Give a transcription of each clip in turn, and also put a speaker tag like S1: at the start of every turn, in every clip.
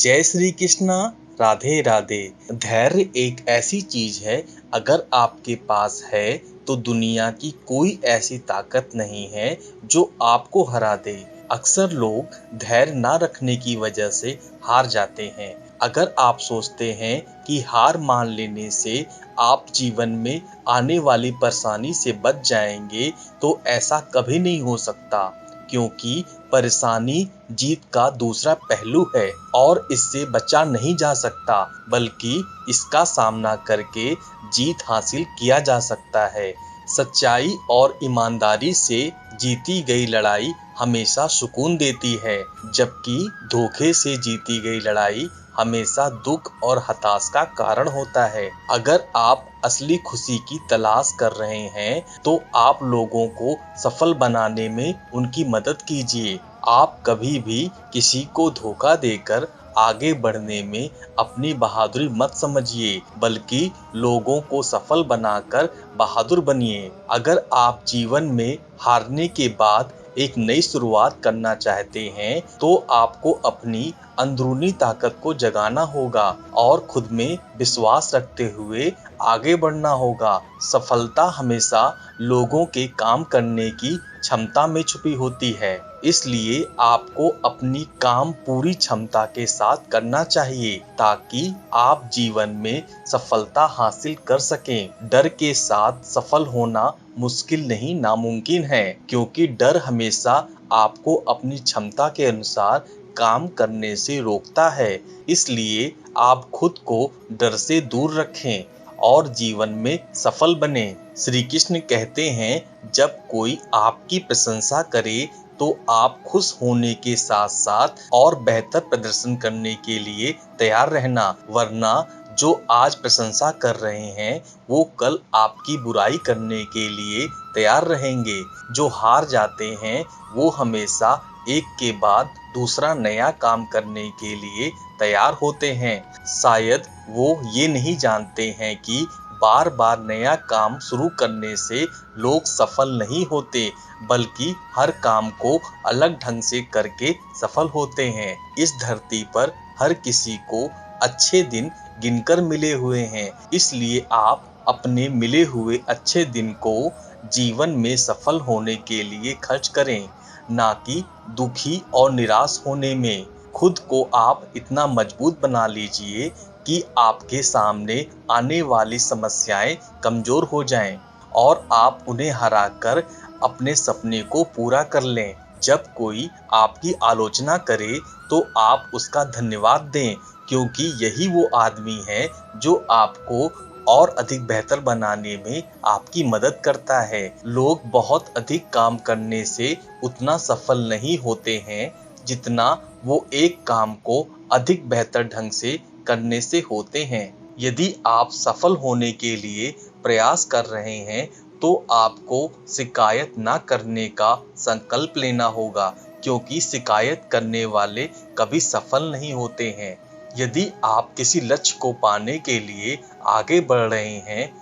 S1: जय श्री कृष्णा। राधे राधे। धैर्य एक ऐसी चीज है, अगर आपके पास है तो दुनिया की कोई ऐसी ताकत नहीं है जो आपको हरा दे। अक्सर लोग धैर्य ना रखने की वजह से हार जाते हैं। अगर आप सोचते हैं कि हार मान लेने से आप जीवन में आने वाली परेशानी से बच जाएंगे, तो ऐसा कभी नहीं हो सकता, क्योंकि परेशानी जीत का दूसरा पहलू है और इससे बचा नहीं जा सकता, बल्कि इसका सामना करके जीत हासिल किया जा सकता है। सच्चाई और ईमानदारी से जीती गई लड़ाई हमेशा सुकून देती है, जबकि धोखे से जीती गई लड़ाई हमेशा दुख और हताशा का कारण होता है। अगर आप असली खुशी की तलाश कर रहे हैं, तो आप लोगों को सफल बनाने में उनकी मदद कीजिए। आप कभी भी किसी को धोखा देकर आगे बढ़ने में अपनी बहादुरी मत समझिए, बल्कि लोगों को सफल बनाकर बहादुर बनिए। अगर आप जीवन में हारने के बाद एक नई शुरुआत करना चाहते हैं, तो आपको अपनी अंदरूनी ताकत को जगाना होगा और खुद में विश्वास रखते हुए आगे बढ़ना होगा। सफलता हमेशा लोगों के काम करने की क्षमता में छुपी होती है, इसलिए आपको अपनी काम पूरी क्षमता के साथ करना चाहिए, ताकि आप जीवन में सफलता हासिल कर सकें। डर के साथ सफल होना मुश्किल नहीं, नामुमकिन है, क्योंकि डर हमेशा आपको अपनी क्षमता के अनुसार काम करने से रोकता है। इसलिए आप खुद को डर से दूर रखें और जीवन में सफल बने। श्री कृष्ण कहते हैं, जब कोई आपकी प्रशंसा करे तो आप खुश होने के साथ साथ और बेहतर प्रदर्शन करने के लिए तैयार रहना, वरना जो आज प्रशंसा कर रहे हैं वो कल आपकी बुराई करने के लिए तैयार रहेंगे। जो हार जाते हैं वो हमेशा एक के बाद दूसरा नया काम करने के लिए तैयार होते हैं। शायद वो ये नहीं जानते हैं कि बार बार नया काम शुरू करने से लोग सफल नहीं होते, बल्कि हर काम को अलग ढंग से करके सफल होते हैं। इस धरती पर हर किसी को अच्छे दिन गिनकर मिले हुए हैं, इसलिए आप अपने मिले हुए अच्छे दिन को जीवन में सफल होने के लिए खर्च करें, ना कि दुखी और निराश होने में। खुद को आप इतना मजबूत बना लीजिए कि आपके सामने आने वाली समस्याएं कमजोर हो जाएं और आप उन्हें हराकर अपने सपने को पूरा कर लें। जब कोई आपकी आलोचना करे तो आप उसका धन्यवाद दें, क्योंकि यही वो आदमी है जो आपको और अधिक बेहतर बनाने में आपकी मदद करता है। लोग बहुत अधिक काम करने से उतना सफल नहीं होते हैं जितना वो एक काम को अधिक बेहतर ढंग से करने से होते हैं। यदि आप सफल होने के लिए प्रयास कर रहे हैं, तो आपको शिकायत ना करने का संकल्प लेना होगा, क्योंकि शिकायत करने वाले कभी सफल नहीं होते हैं। यदि आप किसी लक्ष्य को पाने के लिए आगे बढ़ रहे हैं,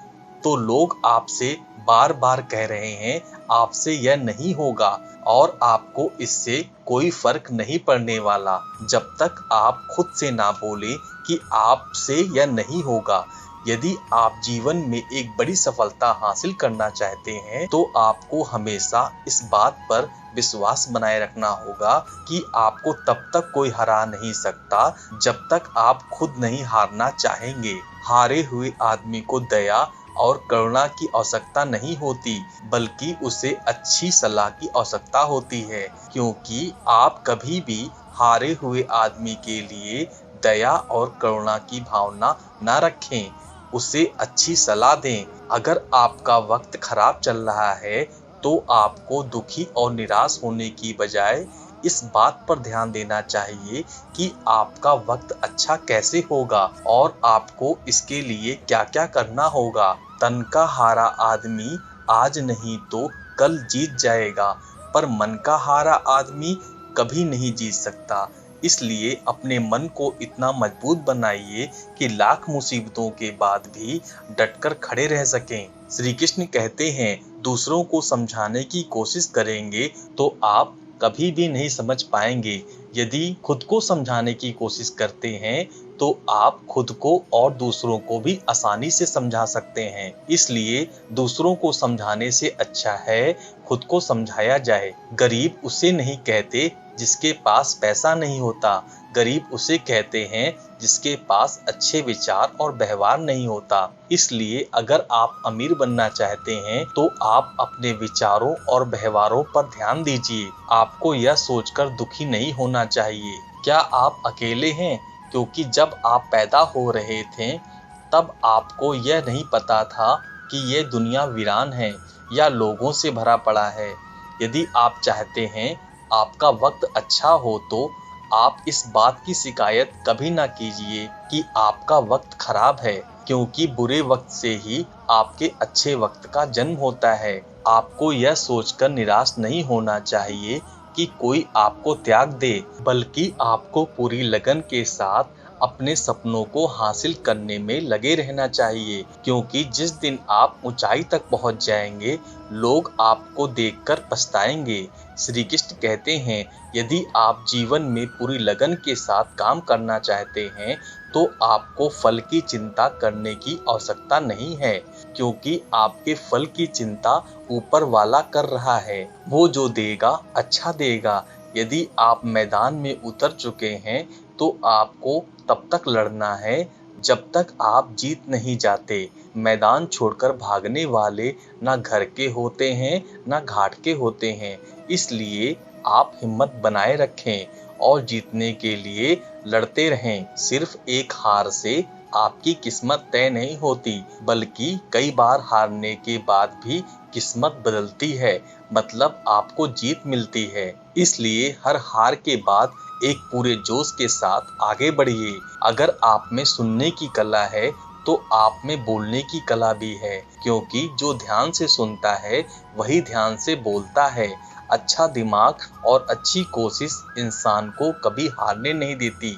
S1: तो लोग आपसे बार बार कह रहे हैं आपसे यह नहीं होगा, और आपको इससे कोई फर्क नहीं पड़ने वाला, जब तक आप खुद से ना बोले कि आपसे यह नहीं होगा। यदि आप जीवन में एक बड़ी सफलता हासिल करना चाहते हैं, तो आपको हमेशा इस बात पर विश्वास बनाए रखना होगा कि आपको तब तक कोई हरा नहीं सकता जब तक आप खुद नहीं हारना चाहेंगे। हारे हुए आदमी को दया और करुणा की आवश्यकता नहीं होती, बल्कि उसे अच्छी सलाह की आवश्यकता होती है, क्योंकि आप कभी भी हारे हुए आदमी के लिए दया और करुणा की भावना न रखें, उसे अच्छी सलाह दें। अगर आपका वक्त खराब चल रहा है, तो आपको दुखी और निराश होने की बजाय इस बात पर ध्यान देना चाहिए कि आपका वक्त अच्छा कैसे होगा और आपको इसके लिए क्या क्या करना होगा। तन का हारा आदमी आज नहीं तो कल जीत जाएगा, पर मन का हारा आदमी कभी नहीं जीत सकता। इसलिए अपने मन को इतना मजबूत बनाइए कि लाख मुसीबतों के बाद भी डटकर खड़े रह सकें। श्री कृष्ण कहते हैं, दूसरों को समझाने की कोशिश करेंगे तो आप कभी भी नहीं समझ पाएंगे। यदि खुद को समझाने की कोशिश करते हैं तो आप खुद को और दूसरों को भी आसानी से समझा सकते हैं। इसलिए दूसरों को समझाने से अच्छा है खुद को समझाया जाए। गरीब उसे नहीं कहते जिसके पास पैसा नहीं होता, गरीब उसे कहते हैं जिसके पास अच्छे विचार और व्यवहार नहीं होता। इसलिए अगर आप अमीर बनना चाहते हैं तो आप अपने विचारों और व्यवहारों पर ध्यान दीजिए। आपको यह सोचकर दुखी नहीं होना चाहिए। क्या आप अकेले हैं? क्योंकि जब आप पैदा हो रहे थे तब आपको यह नहीं पता था कि ये दुनिया वीरान है या लोगों से भरा पड़ा है। यदि आप चाहते हैं आपका वक्त अच्छा हो तो आप इस बात की शिकायत कभी ना कीजिए कि आपका वक्त खराब है, क्योंकि बुरे वक्त से ही आपके अच्छे वक्त का जन्म होता है। आपको यह सोचकर निराश नहीं होना चाहिए कि कोई आपको त्याग दे, बल्कि आपको पूरी लगन के साथ अपने सपनों को हासिल करने में लगे रहना चाहिए, क्योंकि जिस दिन आप ऊंचाई तक पहुंच जाएंगे लोग आपको देखकर पछताएंगे। श्री कृष्ण कहते हैं, यदि आप जीवन में पूरी लगन के साथ काम करना चाहते हैं तो आपको फल की चिंता करने की आवश्यकता नहीं है, क्योंकि आपके फल की चिंता ऊपर वाला कर रहा है। वो जो देगा अच्छा देगा। यदि आप मैदान में उतर चुके हैं तो आपको तब तक लड़ना है जब तक आप जीत नहीं जाते। मैदान छोड़कर भागने वाले ना घर के होते हैं ना घाट के होते हैं। इसलिए आप हिम्मत बनाए रखें और जीतने के लिए लड़ते रहें। सिर्फ एक हार से आपकी किस्मत तय नहीं होती, बल्कि कई बार हारने के बाद भी किस्मत बदलती है, मतलब आपको जीत मिलती है। इसलिए हर हार के बाद एक पूरे जोश के साथ आगे बढ़िए। अगर आप में सुनने की कला है तो आप में बोलने की कला भी है, क्योंकि जो ध्यान से सुनता है वही ध्यान से बोलता है। अच्छा दिमाग और अच्छी कोशिश इंसान को कभी हारने नहीं देती।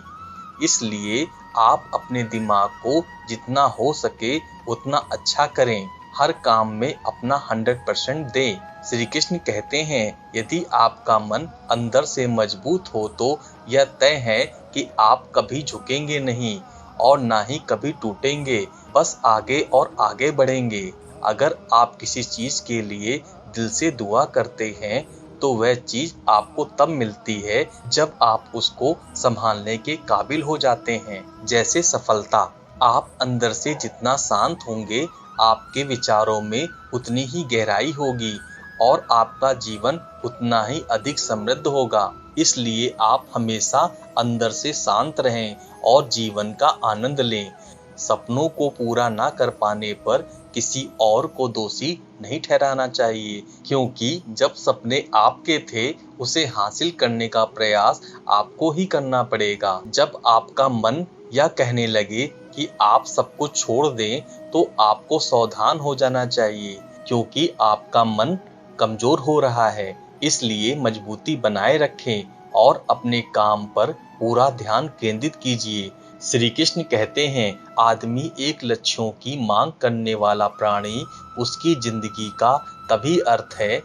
S1: इसलिए आप अपने दिमाग को जितना हो सके उतना अच्छा करें, हर काम में अपना 100% दें। श्री कृष्ण कहते हैं, यदि आपका मन अंदर से मजबूत हो तो यह तय है कि आप कभी झुकेंगे नहीं और ना ही कभी टूटेंगे, बस आगे और आगे बढ़ेंगे। अगर आप किसी चीज के लिए दिल से दुआ करते हैं तो वह चीज आपको तब मिलती है जब आप उसको संभालने के काबिल हो जाते हैं। जैसे सफलता, आप अंदर से जितना शांत होंगे आपके विचारों में उतनी ही गहराई होगी और आपका जीवन उतना ही अधिक समृद्ध होगा। इसलिए आप हमेशा अंदर से शांत रहें और जीवन का आनंद लें। सपनों को पूरा ना कर पाने पर किसी और को दोषी नहीं ठहराना चाहिए, क्योंकि जब सपने आपके थे उसे हासिल करने का प्रयास आपको ही करना पड़ेगा। जब आपका मन यह कहने लगे कि आप सब कुछ छोड़ दें तो आपको सावधान हो जाना चाहिए, क्योंकि आपका मन कमजोर हो रहा है। इसलिए मजबूती बनाए रखें और अपने काम पर पूरा ध्यान केंद्रित कीजिए। श्री कृष्ण कहते हैं, आदमी एक लक्ष्यों की मांग करने वाला प्राणी। उसकी जिंदगी का तभी अर्थ है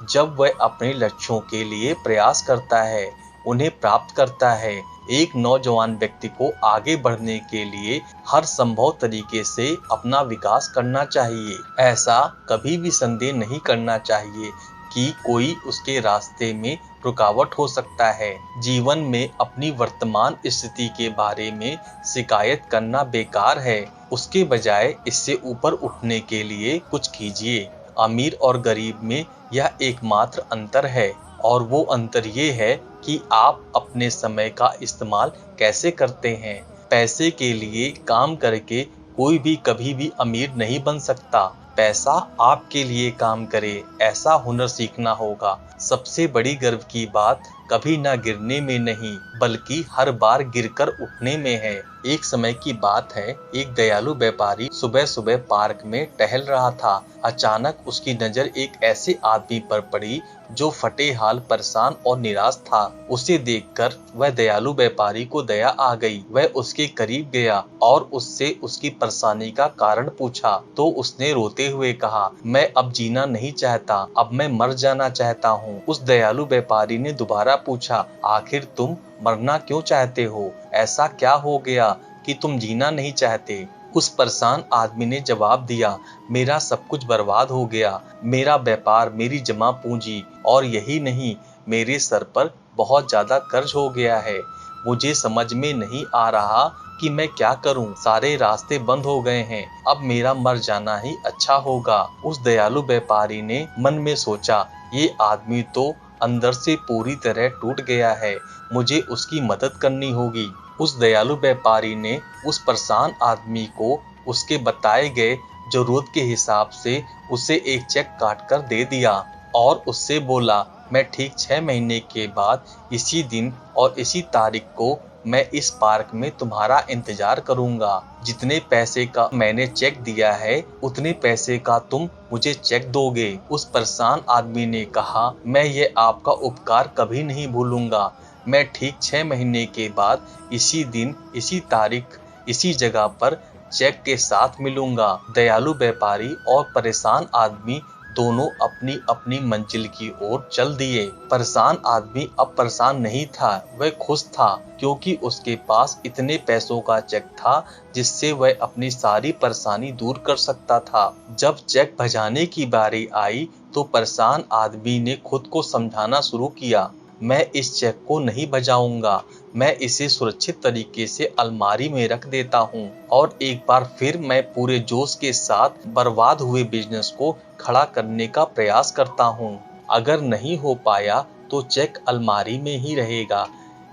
S1: जब वह अपने लक्ष्यों के लिए प्रयास करता है, उन्हें प्राप्त करता है। एक नौजवान व्यक्ति को आगे बढ़ने के लिए हर संभव तरीके से अपना विकास करना चाहिए। ऐसा कभी भी संदेह नहीं करना चाहिए कि कोई उसके रास्ते में रुकावट हो सकता है। जीवन में अपनी वर्तमान स्थिति के बारे में शिकायत करना बेकार है, उसके बजाय इससे ऊपर उठने के लिए कुछ कीजिए। अमीर और गरीब में यह एकमात्र अंतर है, और वो अंतर ये है कि आप अपने समय का इस्तेमाल कैसे करते हैं। पैसे के लिए काम करके कोई भी कभी भी अमीर नहीं बन सकता। पैसा आपके लिए काम करे, ऐसा हुनर सीखना होगा। सबसे बड़ी गर्व की बात कभी ना गिरने में नहीं, बल्कि हर बार गिरकर उठने में है। एक समय की बात है, एक दयालु व्यापारी सुबह सुबह पार्क में टहल रहा था। अचानक उसकी नजर एक ऐसे आदमी पर पड़ी जो फटे हाल, परेशान और निराश था। उसे देखकर वह दयालु व्यापारी को दया आ गई। वह उसके करीब गया और उससे उसकी परेशानी का कारण पूछा तो उसने रोते हुए कहा, मैं अब जीना नहीं चाहता, अब मैं मर जाना चाहता हूँ। उस दयालु व्यापारी ने दोबारा पूछा, आखिर तुम मरना क्यों चाहते हो? ऐसा क्या हो गया कि तुम जीना नहीं चाहते? उस परेशान आदमी ने जवाब दिया, मेरा सब कुछ बर्बाद हो गया, मेरा व्यापार, मेरी जमा पूंजी, और यही नहीं, मेरे सर पर बहुत ज्यादा कर्ज हो गया है। मुझे समझ में नहीं आ रहा कि मैं क्या करूं, सारे रास्ते बंद हो गए हैं, अब मेरा मर जाना ही अच्छा होगा। उस दयालु व्यापारी ने मन में सोचा, ये आदमी तो अंदर से पूरी तरह टूट गया है, मुझे उसकी मदद करनी होगी। उस दयालु व्यापारी ने उस परेशान आदमी को उसके बताए गए जरूरत के हिसाब से उसे एक चेक काट कर दे दिया और उससे बोला, मैं ठीक 6 महीने के बाद इसी दिन और इसी तारीख को मैं इस पार्क में तुम्हारा इंतजार करूंगा। जितने पैसे का मैंने चेक दिया है उतने पैसे का तुम मुझे चेक दोगे। उस परेशान आदमी ने कहा, मैं ये आपका उपकार कभी नहीं भूलूंगा। मैं ठीक 6 महीने के बाद इसी दिन, इसी तारीख, इसी जगह पर चेक के साथ मिलूंगा। दयालु व्यापारी और परेशान आदमी दोनों अपनी अपनी मंजिल की ओर चल दिए। परेशान आदमी अब परेशान नहीं था, वह खुश था, क्योंकि उसके पास इतने पैसों का चेक था जिससे वह अपनी सारी परेशानी दूर कर सकता था। जब चेक भजाने की बारी आई तो परेशान आदमी ने खुद को समझाना शुरू किया, मैं इस चेक को नहीं बजाऊंगा, मैं इसे सुरक्षित तरीके से अलमारी में रख देता हूँ और एक बार फिर मैं पूरे जोश के साथ बर्बाद हुए बिजनेस को खड़ा करने का प्रयास करता हूँ। अगर नहीं हो पाया तो चेक अलमारी में ही रहेगा,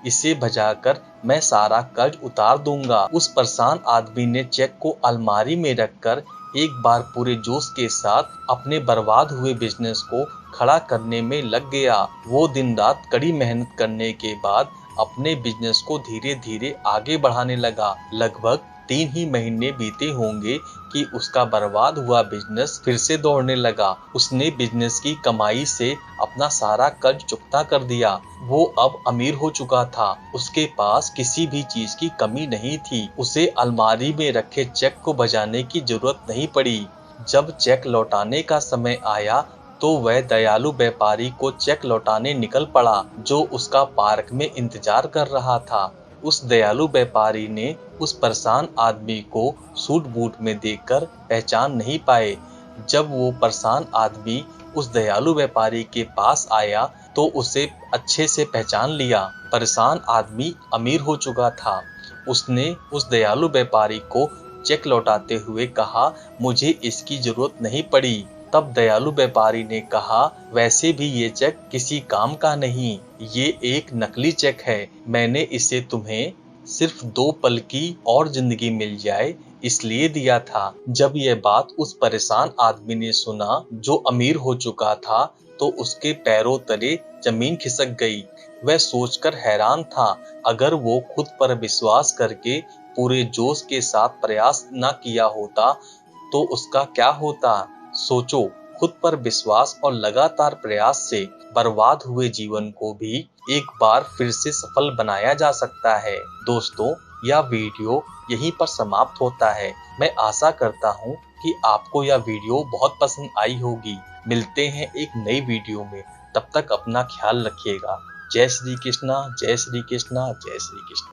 S1: इसे भजाकर मैं सारा कर्ज उतार दूंगा। उस परेशान आदमी ने चेक को अलमारी में रखकर एक बार पूरे जोश के साथ अपने बर्बाद हुए बिजनेस को खड़ा करने में लग गया। वो दिन रात कड़ी मेहनत करने के बाद अपने बिजनेस को धीरे धीरे आगे बढ़ाने लगा। लगभग 3 ही महीने बीते होंगे कि उसका बर्बाद हुआ बिजनेस फिर से दौड़ने लगा। उसने बिजनेस की कमाई से अपना सारा कर्ज चुकता कर दिया। वो अब अमीर हो चुका था, उसके पास किसी भी चीज की कमी नहीं थी। उसे अलमारी में रखे चेक को बजाने की जरूरत नहीं पड़ी। जब चेक लौटाने का समय आया तो वह दयालु व्यापारी को चेक लौटाने निकल पड़ा, जो उसका पार्क में इंतजार कर रहा था। उस दयालु व्यापारी ने उस परेशान आदमी को सूट बूट में देखकर पहचान नहीं पाए। जब वो परेशान आदमी उस दयालु व्यापारी के पास आया तो उसे अच्छे से पहचान लिया। परेशान आदमी अमीर हो चुका था। उसने उस दयालु व्यापारी को चेक लौटाते हुए कहा, मुझे इसकी जरूरत नहीं पड़ी। तब दयालु व्यापारी ने कहा, वैसे भी ये चेक किसी काम का नहीं, ये एक नकली चेक है। मैंने इसे तुम्हें सिर्फ 2 पल की और जिंदगी मिल जाए इसलिए दिया था। जब यह बात उस परेशान आदमी ने सुना जो अमीर हो चुका था तो उसके पैरों तले जमीन खिसक गई। वह सोचकर हैरान था, अगर वो खुद पर विश्वास करके पूरे जोश के साथ प्रयास न किया होता तो उसका क्या होता। सोचो, खुद पर विश्वास और लगातार प्रयास से बर्बाद हुए जीवन को भी एक बार फिर से सफल बनाया जा सकता है। दोस्तों, यह वीडियो यहीं पर समाप्त होता है। मैं आशा करता हूँ कि आपको यह वीडियो बहुत पसंद आई होगी। मिलते हैं एक नई वीडियो में, तब तक अपना ख्याल रखिएगा। जय श्री कृष्णा, जय श्री कृष्णा, जय श्री कृष्णा।